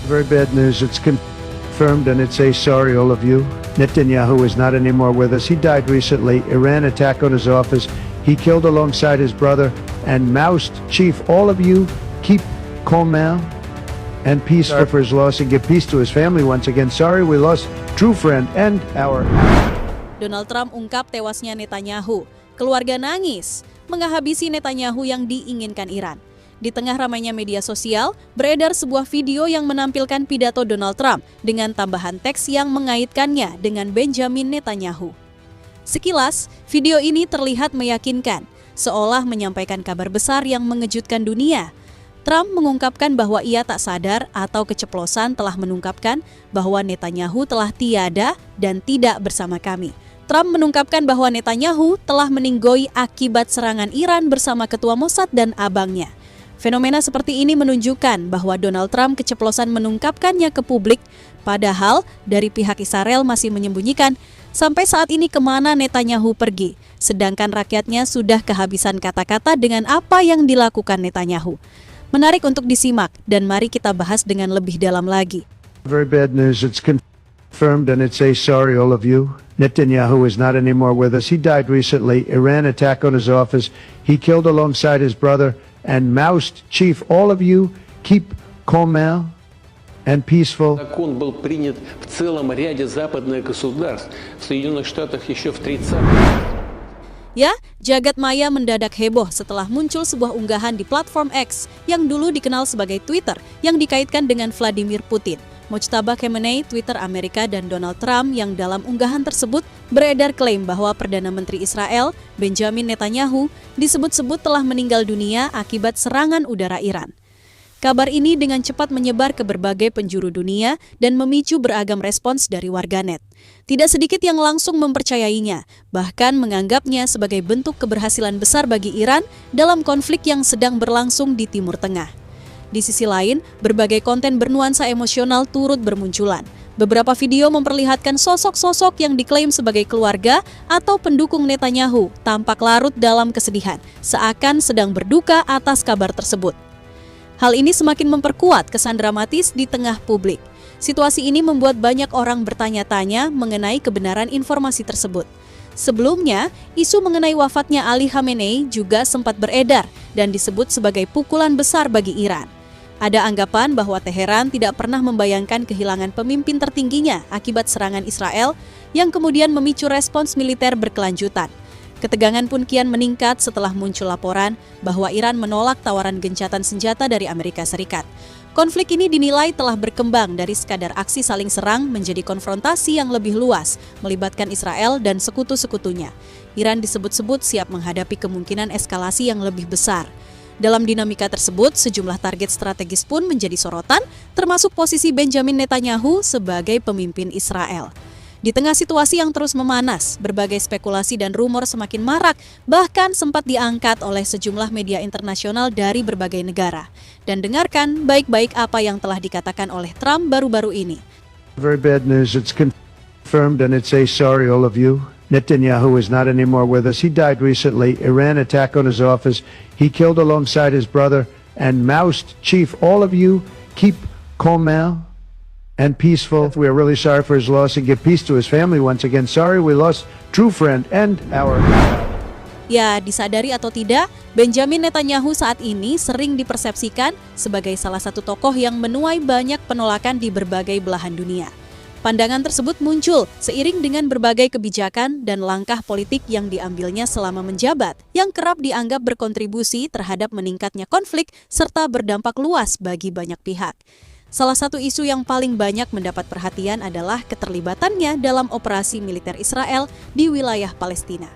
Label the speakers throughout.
Speaker 1: Very bad news. It's confirmed, and it says sorry, all of you. Netanyahu is not anymore with us. He died recently. Iran attack on his office. He killed alongside his brother and Maoist chief. All of you, keep calm now and peaceful for his loss and give peace to his family once again. Sorry, we lost true friend and our.
Speaker 2: Donald Trump ungkap tewasnya Netanyahu. Keluarga nangis menghabisi Netanyahu yang diinginkan Iran. Di tengah ramainya media sosial, beredar sebuah video yang menampilkan pidato Donald Trump dengan tambahan teks yang mengaitkannya dengan Benjamin Netanyahu. Sekilas, video ini terlihat meyakinkan, seolah menyampaikan kabar besar yang mengejutkan dunia. Trump mengungkapkan bahwa ia tak sadar atau keceplosan telah mengungkapkan bahwa Netanyahu telah tiada dan tidak bersama kami. Trump mengungkapkan bahwa Netanyahu telah meninggoy akibat serangan Iran bersama ketua Mossad dan abangnya. Fenomena seperti ini menunjukkan bahwa Donald Trump keceplosan mengungkapkannya ke publik, padahal dari pihak Israel masih menyembunyikan sampai saat ini kemana Netanyahu pergi, sedangkan rakyatnya sudah kehabisan kata-kata dengan apa yang dilakukan Netanyahu. Menarik untuk disimak dan mari kita bahas dengan lebih dalam lagi.
Speaker 1: Very bad news. It's confirmed, and it says sorry, all of you. Netanyahu is not anymore with us. He died recently. Iran attack on his office. He killed alongside his brother and Maoist chief. All of you, keep calm now and peaceful.
Speaker 3: Закон был принят в целом ряде западных государств. В Соединенных Штатах еще в 30-х.
Speaker 2: Ya, jagat maya mendadak heboh setelah muncul sebuah unggahan di platform X yang dulu dikenal sebagai Twitter yang dikaitkan dengan Vladimir Putin. Mojtaba Khamenei, Twitter Amerika, dan Donald Trump yang dalam unggahan tersebut beredar klaim bahwa Perdana Menteri Israel, Benjamin Netanyahu, disebut-sebut telah meninggal dunia akibat serangan udara Iran. Kabar ini dengan cepat menyebar ke berbagai penjuru dunia dan memicu beragam respons dari warganet. Tidak sedikit yang langsung mempercayainya, bahkan menganggapnya sebagai bentuk keberhasilan besar bagi Iran dalam konflik yang sedang berlangsung di Timur Tengah. Di sisi lain, berbagai konten bernuansa emosional turut bermunculan. Beberapa video memperlihatkan sosok-sosok yang diklaim sebagai keluarga atau pendukung Netanyahu tampak larut dalam kesedihan, seakan sedang berduka atas kabar tersebut. Hal ini semakin memperkuat kesan dramatis di tengah publik. Situasi ini membuat banyak orang bertanya-tanya mengenai kebenaran informasi tersebut. Sebelumnya, isu mengenai wafatnya Ali Khamenei juga sempat beredar dan disebut sebagai pukulan besar bagi Iran. Ada anggapan bahwa Teheran tidak pernah membayangkan kehilangan pemimpin tertingginya akibat serangan Israel yang kemudian memicu respons militer berkelanjutan. Ketegangan pun kian meningkat setelah muncul laporan bahwa Iran menolak tawaran gencatan senjata dari Amerika Serikat. Konflik ini dinilai telah berkembang dari sekadar aksi saling serang menjadi konfrontasi yang lebih luas, melibatkan Israel dan sekutu-sekutunya. Iran disebut-sebut siap menghadapi kemungkinan eskalasi yang lebih besar. Dalam dinamika tersebut, sejumlah target strategis pun menjadi sorotan, termasuk posisi Benjamin Netanyahu sebagai pemimpin Israel. Di tengah situasi yang terus memanas, berbagai spekulasi dan rumor semakin marak, bahkan sempat diangkat oleh sejumlah media internasional dari berbagai negara. Dan dengarkan baik-baik apa yang telah dikatakan oleh Trump baru-baru ini.
Speaker 1: Very bad news. It's confirmed, and it says sorry, all of you. Netanyahu is not anymore with us. He died recently. Iran attack on his office. He killed alongside his brother and Maoist chief. All of you, keep calm now and peaceful. We are really sorry for his loss and give peace to his family once again. Sorry, we lost true friend and our.
Speaker 2: Ya, disadari atau tidak, Benjamin Netanyahu saat ini sering dipersepsikan sebagai salah satu tokoh yang menuai banyak penolakan di berbagai belahan dunia. Pandangan tersebut muncul seiring dengan berbagai kebijakan dan langkah politik yang diambilnya selama menjabat, yang kerap dianggap berkontribusi terhadap meningkatnya konflik serta berdampak luas bagi banyak pihak. Salah satu isu yang paling banyak mendapat perhatian adalah keterlibatannya dalam operasi militer Israel di wilayah Palestina.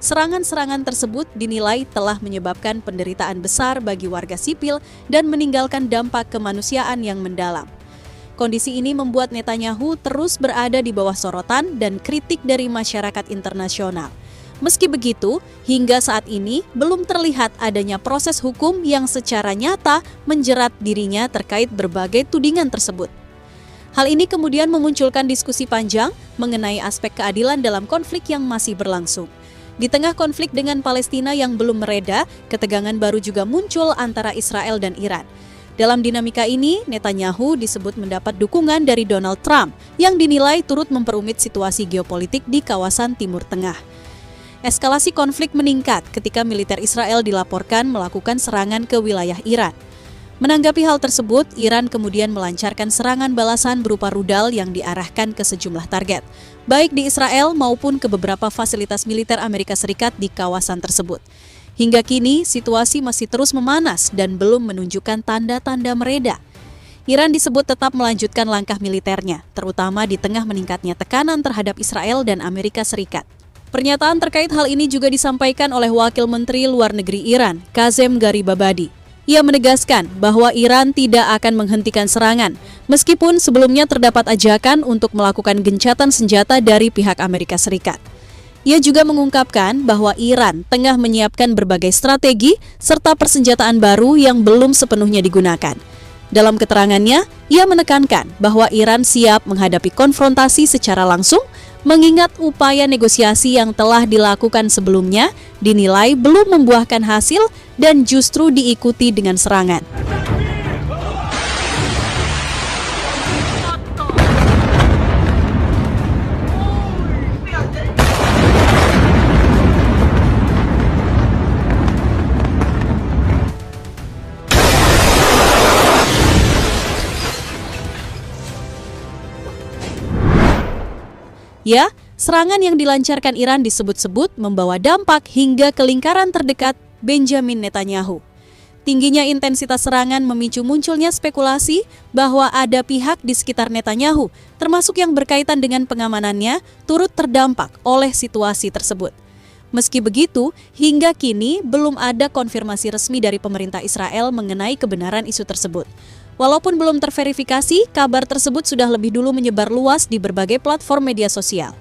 Speaker 2: Serangan-serangan tersebut dinilai telah menyebabkan penderitaan besar bagi warga sipil dan meninggalkan dampak kemanusiaan yang mendalam. Kondisi ini membuat Netanyahu terus berada di bawah sorotan dan kritik dari masyarakat internasional. Meski begitu, hingga saat ini belum terlihat adanya proses hukum yang secara nyata menjerat dirinya terkait berbagai tudingan tersebut. Hal ini kemudian memunculkan diskusi panjang mengenai aspek keadilan dalam konflik yang masih berlangsung. Di tengah konflik dengan Palestina yang belum mereda, ketegangan baru juga muncul antara Israel dan Iran. Dalam dinamika ini, Netanyahu disebut mendapat dukungan dari Donald Trump yang dinilai turut memperumit situasi geopolitik di kawasan Timur Tengah. Eskalasi konflik meningkat ketika militer Israel dilaporkan melakukan serangan ke wilayah Iran. Menanggapi hal tersebut, Iran kemudian melancarkan serangan balasan berupa rudal yang diarahkan ke sejumlah target, baik di Israel maupun ke beberapa fasilitas militer Amerika Serikat di kawasan tersebut. Hingga kini, situasi masih terus memanas dan belum menunjukkan tanda-tanda mereda. Iran disebut tetap melanjutkan langkah militernya, terutama di tengah meningkatnya tekanan terhadap Israel dan Amerika Serikat. Pernyataan terkait hal ini juga disampaikan oleh Wakil Menteri Luar Negeri Iran, Kazem Garibabadi. Ia menegaskan bahwa Iran tidak akan menghentikan serangan, meskipun sebelumnya terdapat ajakan untuk melakukan gencatan senjata dari pihak Amerika Serikat. Ia juga mengungkapkan bahwa Iran tengah menyiapkan berbagai strategi serta persenjataan baru yang belum sepenuhnya digunakan. Dalam keterangannya, ia menekankan bahwa Iran siap menghadapi konfrontasi secara langsung, mengingat upaya negosiasi yang telah dilakukan sebelumnya dinilai belum membuahkan hasil dan justru diikuti dengan serangan. Ya, serangan yang dilancarkan Iran disebut-sebut membawa dampak hingga ke lingkaran terdekat Benjamin Netanyahu. Tingginya intensitas serangan memicu munculnya spekulasi bahwa ada pihak di sekitar Netanyahu, termasuk yang berkaitan dengan pengamanannya, turut terdampak oleh situasi tersebut. Meski begitu, hingga kini belum ada konfirmasi resmi dari pemerintah Israel mengenai kebenaran isu tersebut. Walaupun belum terverifikasi, kabar tersebut sudah lebih dulu menyebar luas di berbagai platform media sosial.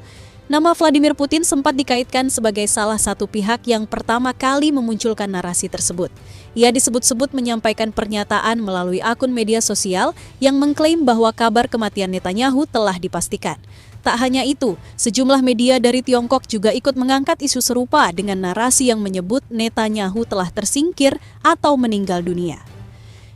Speaker 2: Nama Vladimir Putin sempat dikaitkan sebagai salah satu pihak yang pertama kali memunculkan narasi tersebut. Ia disebut-sebut menyampaikan pernyataan melalui akun media sosial yang mengklaim bahwa kabar kematian Netanyahu telah dipastikan. Tak hanya itu, sejumlah media dari Tiongkok juga ikut mengangkat isu serupa dengan narasi yang menyebut Netanyahu telah tersingkir atau meninggal dunia.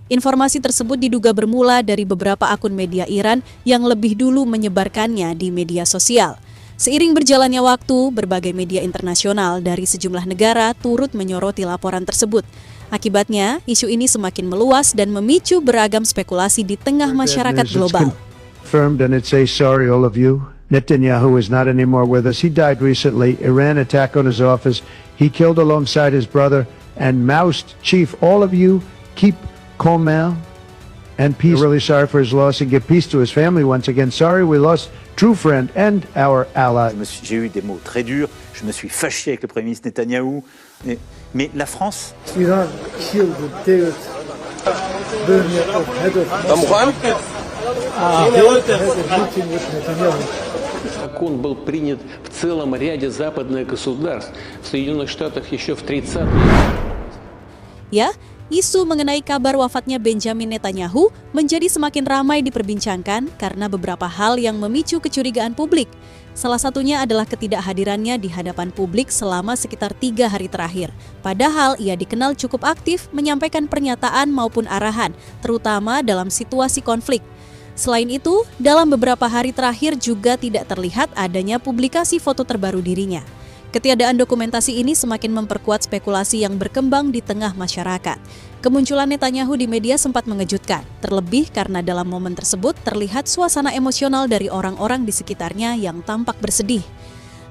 Speaker 2: Informasi tersebut diduga bermula dari beberapa akun media Iran yang lebih dulu menyebarkannya di media sosial. Seiring berjalannya waktu, berbagai media internasional dari sejumlah negara turut menyoroti laporan tersebut. Akibatnya, isu ini semakin meluas dan memicu beragam spekulasi di tengah masyarakat global.
Speaker 1: Confirmed, and it says sorry all of you. Netanyahu is not anymore with us. He died recently. Iran attack on his office. He killed alongside his brother and Maoist chief. All of you keep calm now and peace. We're really sorry for his loss and give peace to his family once again. Sorry we lost true friend and our ally.
Speaker 4: J'ai eu des mots très durs. Je me suis fâché avec le Premier ministre Netanyahou. Mais la France...
Speaker 5: Iran killed the David Bernier of head of Moscow. They had a meeting with Netanyahu.
Speaker 3: Закон был принят в целом ряде западных государств. В Соединенных Штатах еще в 30-е.
Speaker 2: Ya, isu mengenai kabar wafatnya Benjamin Netanyahu menjadi semakin ramai diperbincangkan karena beberapa hal yang memicu kecurigaan publik. Salah satunya adalah ketidakhadirannya di hadapan publik selama sekitar 3 hari terakhir. Padahal ia dikenal cukup aktif menyampaikan pernyataan maupun arahan, terutama dalam situasi konflik. Selain itu, dalam beberapa hari terakhir juga tidak terlihat adanya publikasi foto terbaru dirinya. Ketiadaan dokumentasi ini semakin memperkuat spekulasi yang berkembang di tengah masyarakat. Kemunculan Netanyahu di media sempat mengejutkan, terlebih karena dalam momen tersebut terlihat suasana emosional dari orang-orang di sekitarnya yang tampak bersedih.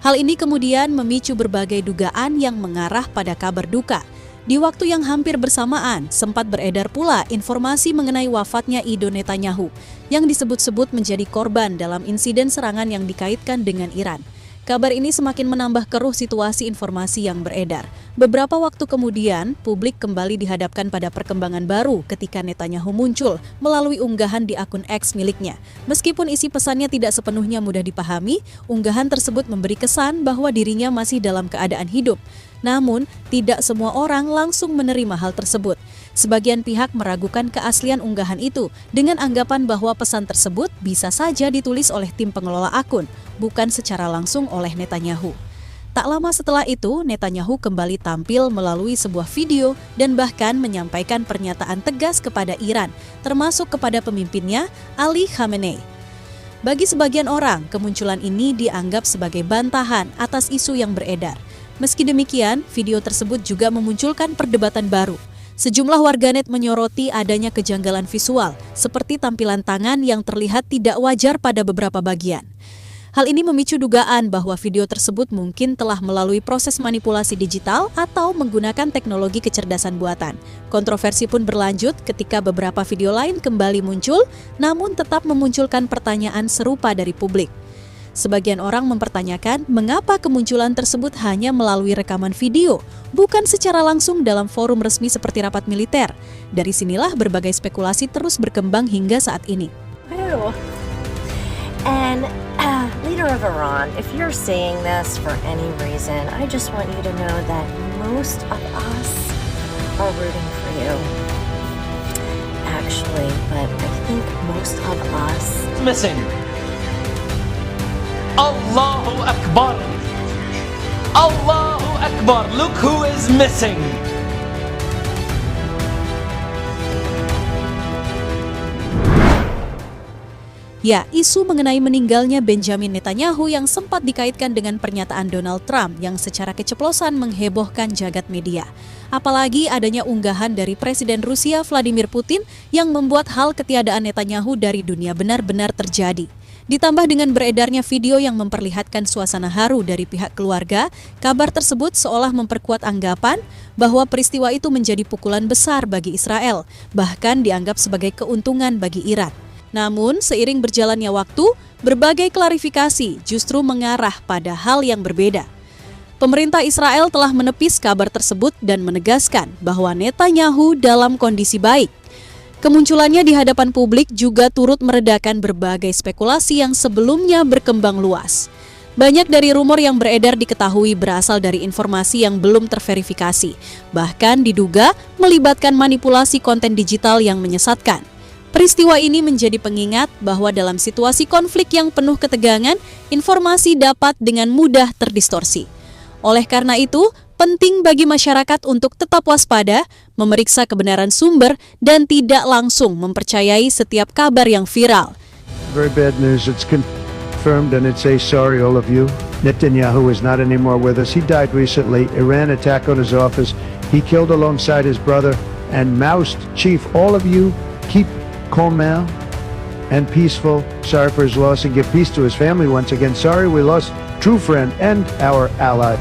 Speaker 2: Hal ini kemudian memicu berbagai dugaan yang mengarah pada kabar duka. Di waktu yang hampir bersamaan, sempat beredar pula informasi mengenai wafatnya Ido Netanyahu, yang disebut-sebut menjadi korban dalam insiden serangan yang dikaitkan dengan Iran. Kabar ini semakin menambah keruh situasi informasi yang beredar. Beberapa waktu kemudian, publik kembali dihadapkan pada perkembangan baru ketika Netanyahu muncul melalui unggahan di akun X miliknya. Meskipun isi pesannya tidak sepenuhnya mudah dipahami, unggahan tersebut memberi kesan bahwa dirinya masih dalam keadaan hidup. Namun, tidak semua orang langsung menerima hal tersebut. Sebagian pihak meragukan keaslian unggahan itu dengan anggapan bahwa pesan tersebut bisa saja ditulis oleh tim pengelola akun, bukan secara langsung oleh Netanyahu. Tak lama setelah itu, Netanyahu kembali tampil melalui sebuah video dan bahkan menyampaikan pernyataan tegas kepada Iran, termasuk kepada pemimpinnya, Ali Khamenei. Bagi sebagian orang, kemunculan ini dianggap sebagai bantahan atas isu yang beredar. Meski demikian, video tersebut juga memunculkan perdebatan baru. Sejumlah warganet menyoroti adanya kejanggalan visual, seperti tampilan tangan yang terlihat tidak wajar pada beberapa bagian. Hal ini memicu dugaan bahwa video tersebut mungkin telah melalui proses manipulasi digital atau menggunakan teknologi kecerdasan buatan. Kontroversi pun berlanjut ketika beberapa video lain kembali muncul, namun tetap memunculkan pertanyaan serupa dari publik. Sebagian orang mempertanyakan mengapa kemunculan tersebut hanya melalui rekaman video, bukan secara langsung dalam forum resmi seperti rapat militer. Dari sinilah berbagai spekulasi terus berkembang hingga saat ini.
Speaker 6: And leader of Iran, if you're saying this for any reason, I just want you to know that most of us are rooting for you. Actually, but I think most of us...
Speaker 7: Missing. Allahu Akbar. Allahu Akbar. Look who is missing.
Speaker 2: Ya, isu mengenai meninggalnya Benjamin Netanyahu yang sempat dikaitkan dengan pernyataan Donald Trump yang secara keceplosan menghebohkan jagat media. Apalagi adanya unggahan dari Presiden Rusia Vladimir Putin yang membuat hal ketiadaan Netanyahu dari dunia benar-benar terjadi. Ditambah dengan beredarnya video yang memperlihatkan suasana haru dari pihak keluarga, kabar tersebut seolah memperkuat anggapan bahwa peristiwa itu menjadi pukulan besar bagi Israel, bahkan dianggap sebagai keuntungan bagi Iran. Namun, seiring berjalannya waktu, berbagai klarifikasi justru mengarah pada hal yang berbeda. Pemerintah Israel telah menepis kabar tersebut dan menegaskan bahwa Netanyahu dalam kondisi baik. Kemunculannya di hadapan publik juga turut meredakan berbagai spekulasi yang sebelumnya berkembang luas. Banyak dari rumor yang beredar diketahui berasal dari informasi yang belum terverifikasi, bahkan diduga melibatkan manipulasi konten digital yang menyesatkan. Peristiwa ini menjadi pengingat bahwa dalam situasi konflik yang penuh ketegangan, informasi dapat dengan mudah terdistorsi. Oleh karena itu, penting bagi masyarakat untuk tetap waspada, memeriksa kebenaran sumber, dan tidak langsung mempercayai setiap kabar yang viral.
Speaker 1: Very bad news. It's confirmed and it's a sorry all of you. Netanyahu is not anymore with us. He died recently. Iran attack on his office. He killed alongside his brother and Maoist chief. All of you keep calm now and peaceful. Sorry for his loss and give peace to his family once again. Sorry we lost true friend and our ally.